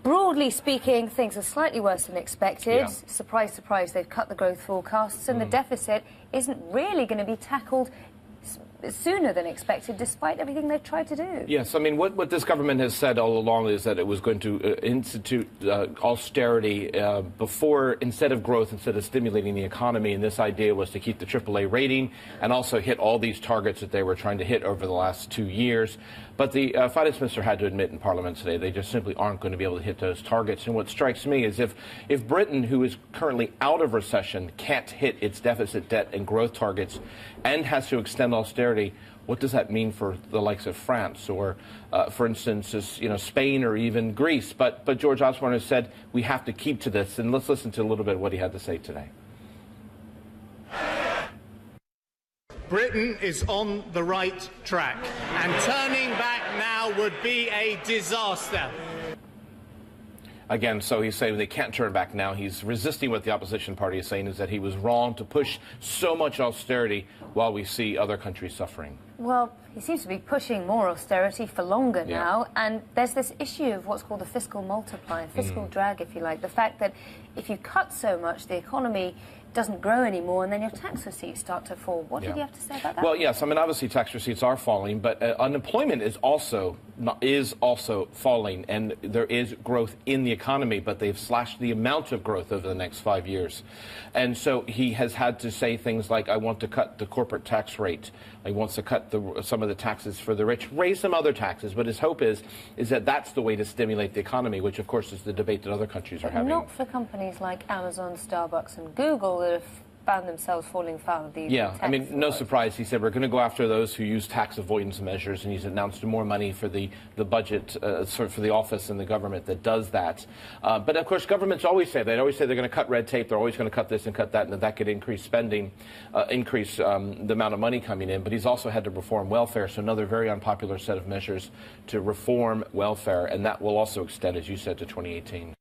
Broadly speaking, things are slightly worse than expected. Yeah. Surprise, surprise, they've cut the growth forecasts, and the deficit isn't really going to be tackled sooner than expected, despite everything they've tried to do. Yes, I mean, what this government has said all along is that it was going to institute austerity instead of growth, instead of stimulating the economy. And this idea was to keep the AAA rating and also hit all these targets that they were trying to hit over the last 2 years. But the finance minister had to admit in Parliament today they just simply aren't going to be able to hit those targets. And what strikes me is if Britain, who is currently out of recession, can't hit its deficit, debt and growth targets and has to extend austerity, what does that mean for the likes of France or, for instance, Spain or even Greece? But George Osborne has said we have to keep to this. And let's listen to a little bit of what he had to say today. Britain is on the right track, and turning back now would be a disaster. Again, so he's saying they can't turn back now. He's resisting what the opposition party is saying, is that he was wrong to push so much austerity while we see other countries suffering. Well, he seems to be pushing more austerity for longer now, and there's this issue of what's called the fiscal multiplier, fiscal drag, if you like. The fact that if you cut so much, the economy doesn't grow anymore, and then your tax receipts start to fall. What did you have to say about that? Well, yes, I mean, obviously tax receipts are falling, but unemployment is also falling, and there is growth in the economy, but they've slashed the amount of growth over the next 5 years. And so he has had to say things like, I want to cut the corporate tax rate. He wants to cut some of the taxes for the rich, raise some other taxes. But his hope is that that's the way to stimulate the economy, which, of course, is the debate that other countries are having. Not for companies like Amazon, Starbucks and Google that have found themselves falling foul of these. Yeah, I mean, no surprise. He said we're going to go after those who use tax avoidance measures, and he's announced more money for the budget, for the office and the government that does that. But of course, governments always say they're going to cut red tape. They're always going to cut this and cut that, and that could increase spending, increase the amount of money coming in. But he's also had to reform welfare, so another very unpopular set of measures to reform welfare, and that will also extend, as you said, to 2018.